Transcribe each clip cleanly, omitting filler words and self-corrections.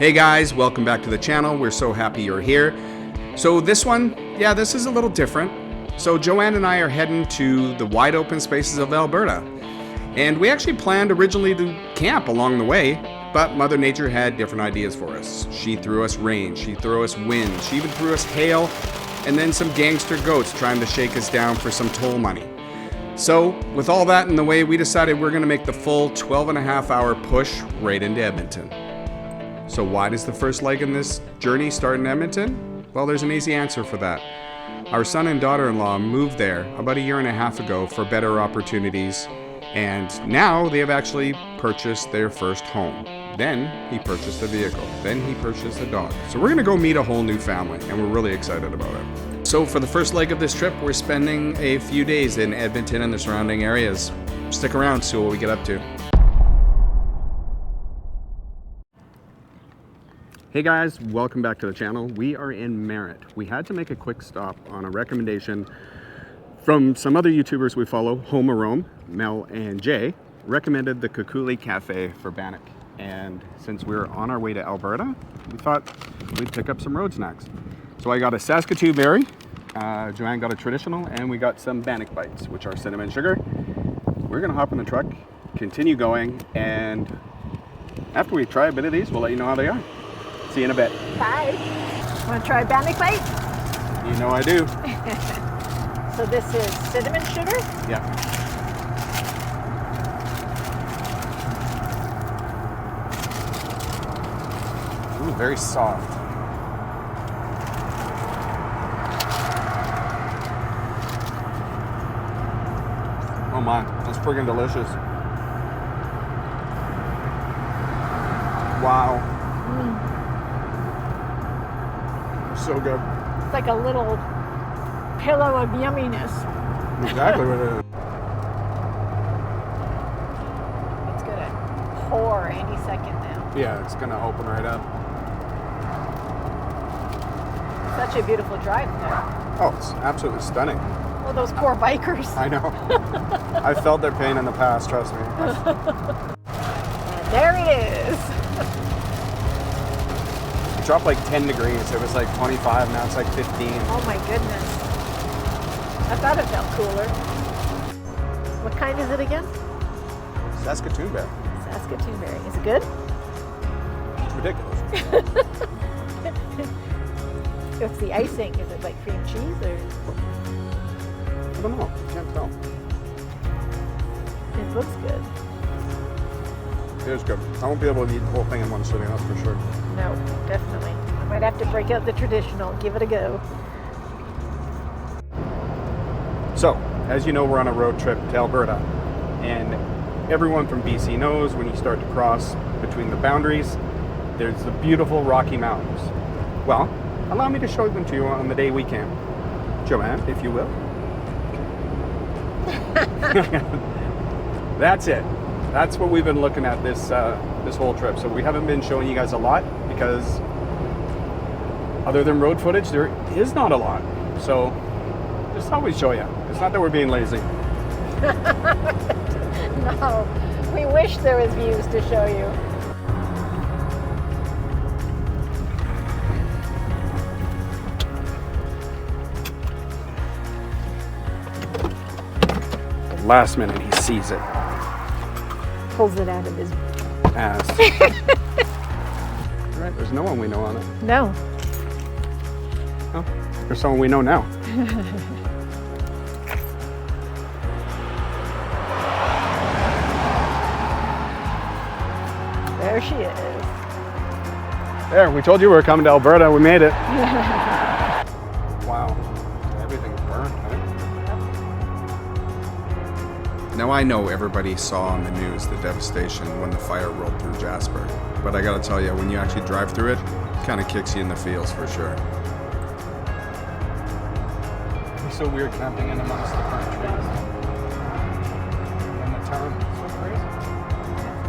Hey guys, welcome back to the channel. We're so happy you're here. So this one, this is a little different. So Joanne and I are heading to the wide open spaces of Alberta. And we actually planned originally to camp along the way, but Mother Nature had different ideas for us. She threw us rain, she threw us wind, she even threw us hail, and then some gangster goats trying to shake us down for some toll money. So with all that in the way, we decided we're gonna make the full 12.5-hour push right into Edmonton. So why does the first leg in this journey start in Edmonton? Well, there's an easy answer for that. Our son and daughter-in-law moved there about 1.5 years ago for better opportunities, and now they have actually purchased their first home. Then he purchased a vehicle. Then he purchased a dog. So we're gonna go meet a whole new family, and we're really excited about it. So for the first leg of this trip, we're spending a few days in Edmonton and the surrounding areas. Stick around, see what we get up to. Hey guys, welcome back to the channel. We are in Merritt. We had to make a quick stop on a recommendation from some other YouTubers we follow. Home Arome, Mel and Jay recommended the Kukuli Cafe for Bannock. And since we're on our way to Alberta, we thought we'd pick up some road snacks. So I got a Saskatoon berry, Joanne got a traditional, and we got some Bannock bites, which are cinnamon sugar. We're gonna hop in the truck, continue going, and after we try a bit of these, we'll let you know how they are. See you in a bit. Bye. Want to try Bannock bite? You know I do. So this is cinnamon sugar? Yeah. Ooh, very soft. Oh my, that's friggin' delicious. Wow. So good. It's like a little pillow of yumminess. Exactly what it is. It's gonna pour any second now. Yeah, it's gonna open right up. Such a beautiful drive there. Oh, it's absolutely stunning. Well, those poor bikers. I know. I felt their pain in the past, trust me. And there it is. It dropped like 10 degrees. It was like 25, now it's like 15. Oh my goodness. I thought it felt cooler. What kind is it again? Saskatoon berry. Saskatoon berry. Is it good? It's ridiculous. What's the icing? Is it like cream cheese or? I don't know. Can't tell. It looks good. It is good. I won't be able to eat the whole thing in one sitting, that's for sure. No, definitely. I might have to break out the traditional, give it a go. So, as you know, we're on a road trip to Alberta, and everyone from BC knows when you start to cross between the boundaries, there's the beautiful Rocky Mountains. Well, allow me to show them to you on the day we camp. Joanne, if you will. That's it. That's what we've been looking at this whole trip. So we haven't been showing you guys a lot because other than road footage, there is not a lot. So just thought we'd show you. It's not that we're being lazy. No, we wish there was views to show you. Last minute, he sees it. Pulls it out of his ass. Right, there's no one we know on it. No. Oh, there's someone we know now. There she is. There, we told you we were coming to Alberta. We made it. Wow. Everything's burned, right? Now I know everybody saw on the news the devastation when the fire rolled through Jasper, but I gotta tell you, when you actually drive through it, it kind of kicks you in the feels for sure. It's so weird camping in amongst the pine trees. And the town, so crazy.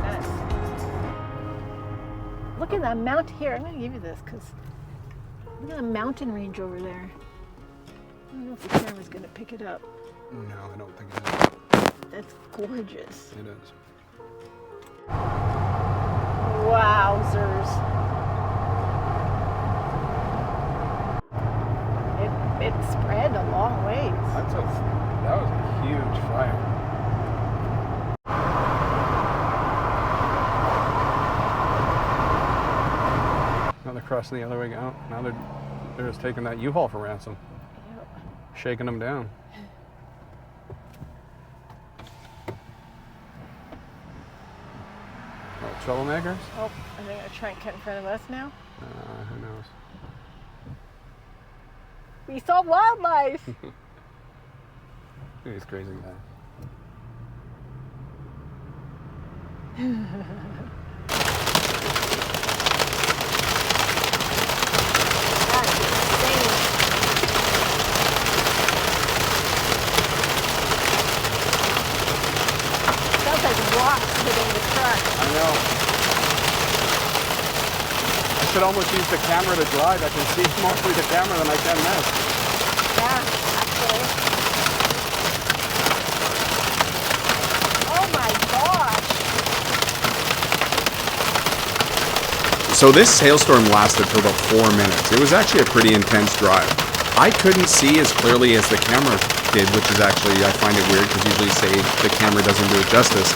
That's nuts. Look at that mount here. I'm gonna give you this because look at the mountain range over there. I don't know if the camera's gonna pick it up. No, I don't think it is. That's gorgeous. It is. Wowzers. it spread a long ways. That was a huge fire. Now they're crossing the other way out. Now they're just taking that U-Haul for ransom. Yep. Shaking them down. Oh, troublemakers? Oh, I think they're trying to cut in front of us now. Who knows? We saw wildlife. Look at these crazy guys. Sounds like rocks hitting the truck. I know. I should almost use the camera to drive. I can see mostly the camera than I can this. Yeah, actually. Oh my gosh. So this hailstorm lasted for about 4 minutes. It was actually a pretty intense drive. I couldn't see as clearly as the camera did, which is actually, I find it weird because usually say the camera doesn't do it justice.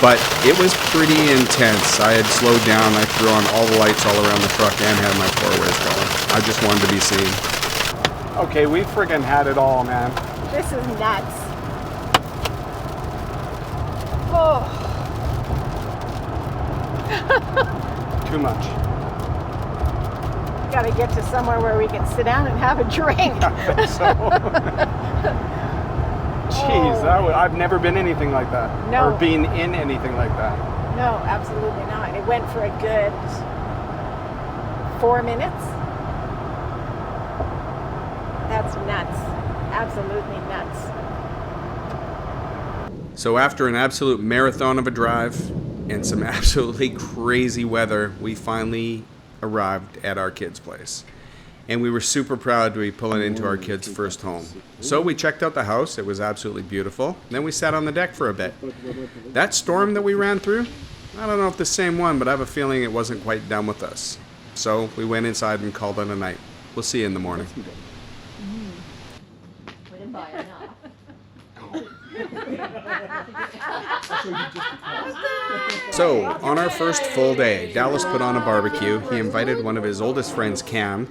But it was pretty intense. I had slowed down. I threw on all the lights all around the truck and had my four-ways going. I just wanted to be seen. Okay, we friggin' had it all, man. This is nuts. Oh. Too much. We gotta get to somewhere where we can sit down and have a drink. I think so. Jeez, I've never been anything like that. No. Or been in anything like that. No, absolutely not. It went for a good 4 minutes. That's nuts. Absolutely nuts. So after an absolute marathon of a drive and some absolutely crazy weather, we finally arrived at our kids' place. And we were super proud to be pulling into our kids' first home. So we checked out the house. It was absolutely beautiful. Then we sat on the deck for a bit. That storm that we ran through, I don't know if the same one, but I have a feeling it wasn't quite done with us. So we went inside and called it a night. We'll see you in the morning. We didn't buy enough. So, on our first full day, Dallas put on a barbecue. He invited one of his oldest friends, Cam,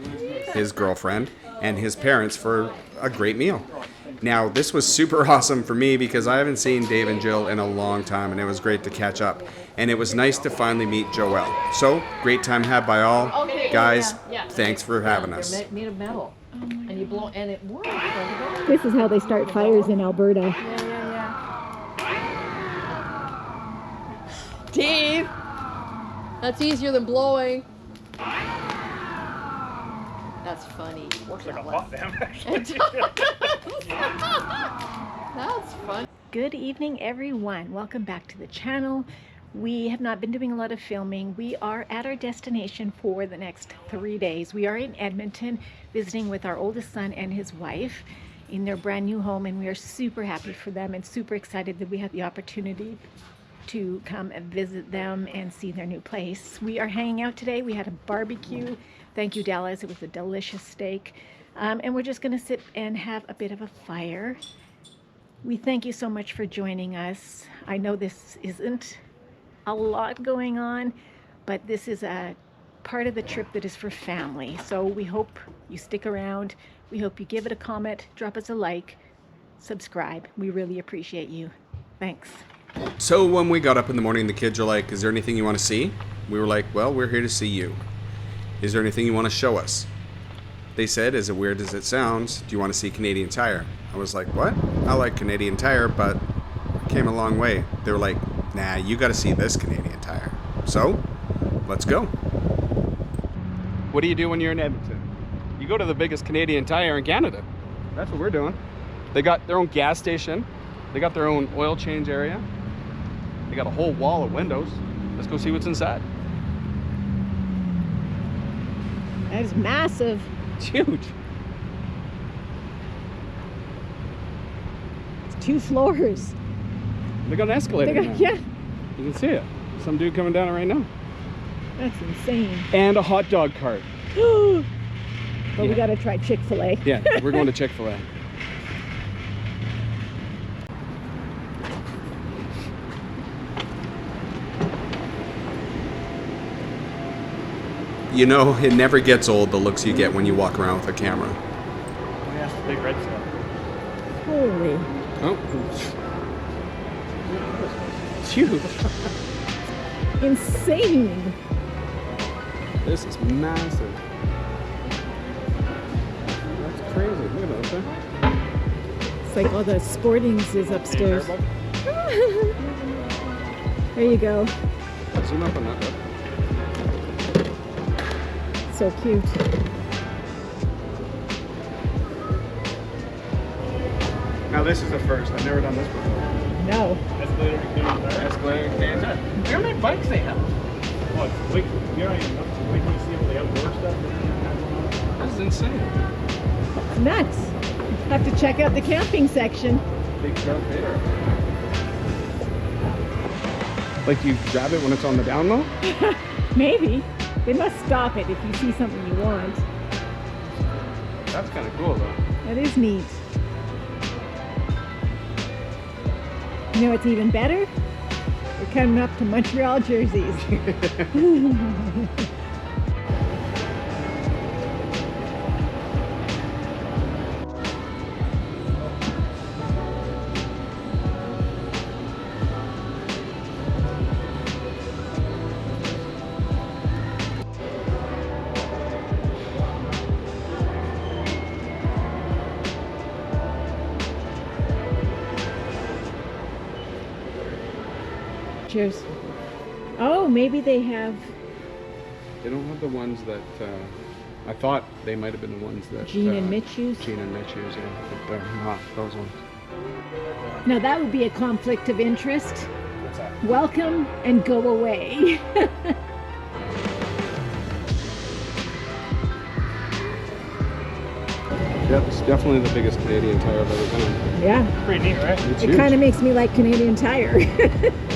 his girlfriend, and his parents for a great meal. Now, this was super awesome for me because I haven't seen Dave and Jill in a long time, and it was great to catch up. And it was nice to finally meet Joelle. So, great time had by all. Okay, Guys, yeah. thanks for having us. They're made of metal. And you blow, and it works. This is how they start fires in Alberta. Yeah. Dave! That's easier than blowing. That's funny. Works like a hot dam, actually. That's fun. Good evening, everyone. Welcome back to the channel. We have not been doing a lot of filming. We are at our destination for the next 3 days. We are in Edmonton visiting with our oldest son and his wife in their brand new home, and we are super happy for them and super excited that we had the opportunity to come and visit them and see their new place. We are hanging out today. We had a barbecue. Thank you, Dallas. It was a delicious steak. And we're just gonna sit and have a bit of a fire. We thank you so much for joining us. I know this isn't a lot going on, but this is a part of the trip that is for family. So we hope you stick around. We hope you give it a comment, drop us a like, subscribe. We really appreciate you. Thanks. So when we got up in the morning, the kids are like, is there anything you want to see? We were like, well, we're here to see you. Is there anything you want to show us? They said, as weird as it sounds, do you want to see Canadian Tire? I was like, what? I like Canadian Tire, but it came a long way. They were like, nah, you got to see this Canadian Tire. So, let's go. What do you do when you're in Edmonton? You go to the biggest Canadian Tire in Canada. That's what we're doing. They got their own gas station. They got their own oil change area. They got a whole wall of windows. Let's go see what's inside. That is massive. It's huge. It's 2 floors. They got an escalator now. Yeah, You can see it. Some dude coming down it right now. that's insane. And a hot dog cart. but we gotta try Chick-fil-A. Yeah, we're going to Chick-fil-A. You know, it never gets old, the looks you get when you walk around with a camera. That's the big red stuff. Holy. Oh. It's huge. Insane. This is massive. That's crazy. Look at that. It's like all the sportings is upstairs. There you go. Zoom up on that. So cute. Now this is the first. I've never done this before. No. Escalator cans. Look how many bikes they have. What? Wait, you know, wait till you see all the outdoor stuff. That's insane. It's nuts. Have to check out the camping section. Big Darth Vader. Like you grab it when it's on the down low? Maybe. They must stop it if you see something you want. That's kind of cool though. That is neat. You know what's even better? We're coming up to Montreal jerseys. Cheers. Oh, maybe they have They don't have the ones that I thought they might have been the ones that Gene and Mitch use. Gene and Mitch use, yeah, but they're not those ones. Now that would be a conflict of interest. What's that? Welcome and go away. Yep, it's definitely the biggest Canadian Tire I've ever been in. Yeah, Pretty neat, right? It's it huge. kind of makes me like Canadian Tire.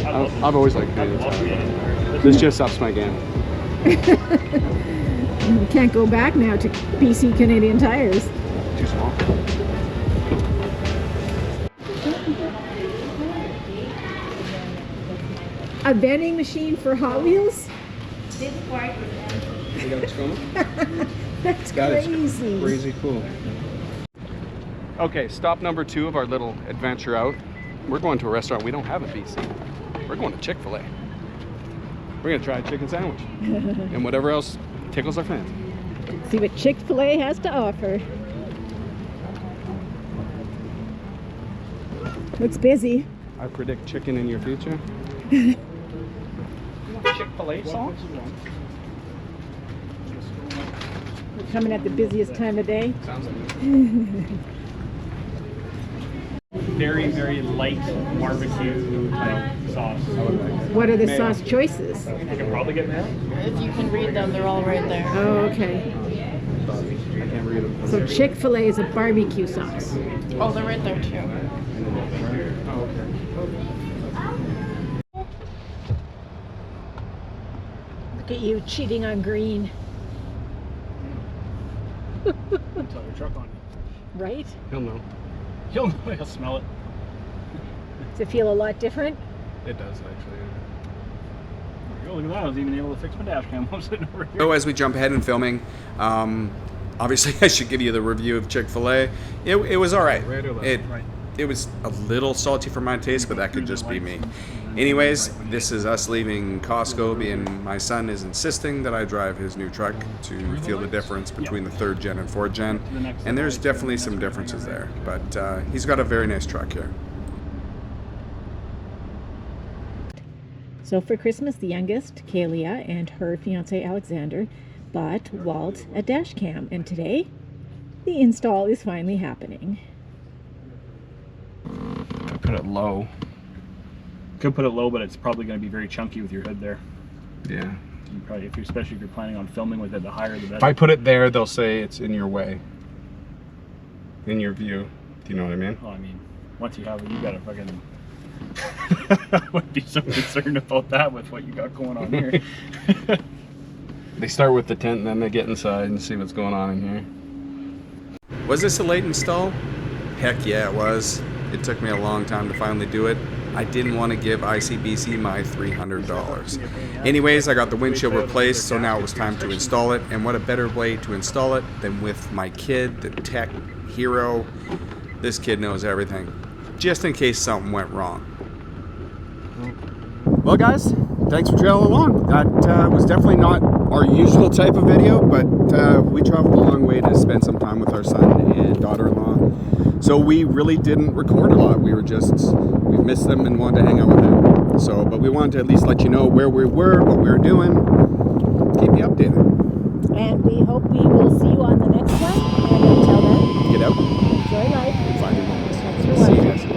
I've always liked Canadian Tire. This just ups my game. You can't go back now to BC Canadian Tires. Too small. A vending machine for Hot Wheels? You got it filming? That's That is crazy. crazy cool. Okay, stop number 2 of our little adventure out. We're going to a restaurant we don't have in BC. We're going to Chick-fil-A. We're going to try a chicken sandwich and whatever else tickles our fancy. See what Chick-fil-A has to offer. Looks busy. I predict chicken in your future. Chick-fil-A sauce? We're coming at the busiest time of day. Sounds like it. Very, very light barbecue type sauce. What are the Mayo. sauce choices? I can probably get mayo. If you can read them, they're all right there. Oh, okay. I can't read them. So Chick-fil-A is a barbecue sauce. Oh, they're right there too. Oh, okay. Look at you cheating on green, Tell your truck on you. right? He'll know. He'll smell it. Does it feel a lot different? It does, actually. Oh, look at that. I was even able to fix my dash cam. I'm sitting over here. So as we jump ahead in filming, obviously I should give you the review of Chick-fil-A. It was all right. Right or left? It Right. it was a little salty for my taste, but that could just be me. Anyways, this is us leaving Costco, being my son is insisting that I drive his new truck to feel the difference between the 3rd gen and 4th gen, and there's definitely some differences there, but he's got a very nice truck here. So for Christmas, the youngest, Kalia, and her fiance Alexander bought Walt a dash cam, and today the install is finally happening. I put it low. Could put it low, but it's probably going to be very chunky with your hood there. Yeah. You probably, especially if you're planning on filming with it, the higher the better. If I put it there, they'll say it's in your way. In your view. Do you know what I mean? Well, I mean, once you have it, you got to fucking. I wouldn't be so concerned about that with what you got going on here. They start with the tent and then they get inside and see what's going on in here. Was this a late install? Heck yeah, it was. It took me a long time to finally do it. I didn't want to give ICBC my $300. Anyways, I got the windshield replaced, so now it was time to install it. And what a better way to install it than with my kid, the tech hero. This kid knows everything, just in case something went wrong. Well, guys, thanks for trailing along. That was definitely not our usual type of video, but we traveled a long way to spend some time with our son and daughter-in-law. So we really didn't record a lot. We missed them and wanted to hang out with them. So, but we wanted to at least let you know where we were, what we were doing, keep you updated. And we hope we will see you on the next one. And until then, Get out, enjoy life. find your moments. Thanks for See you watching. guys.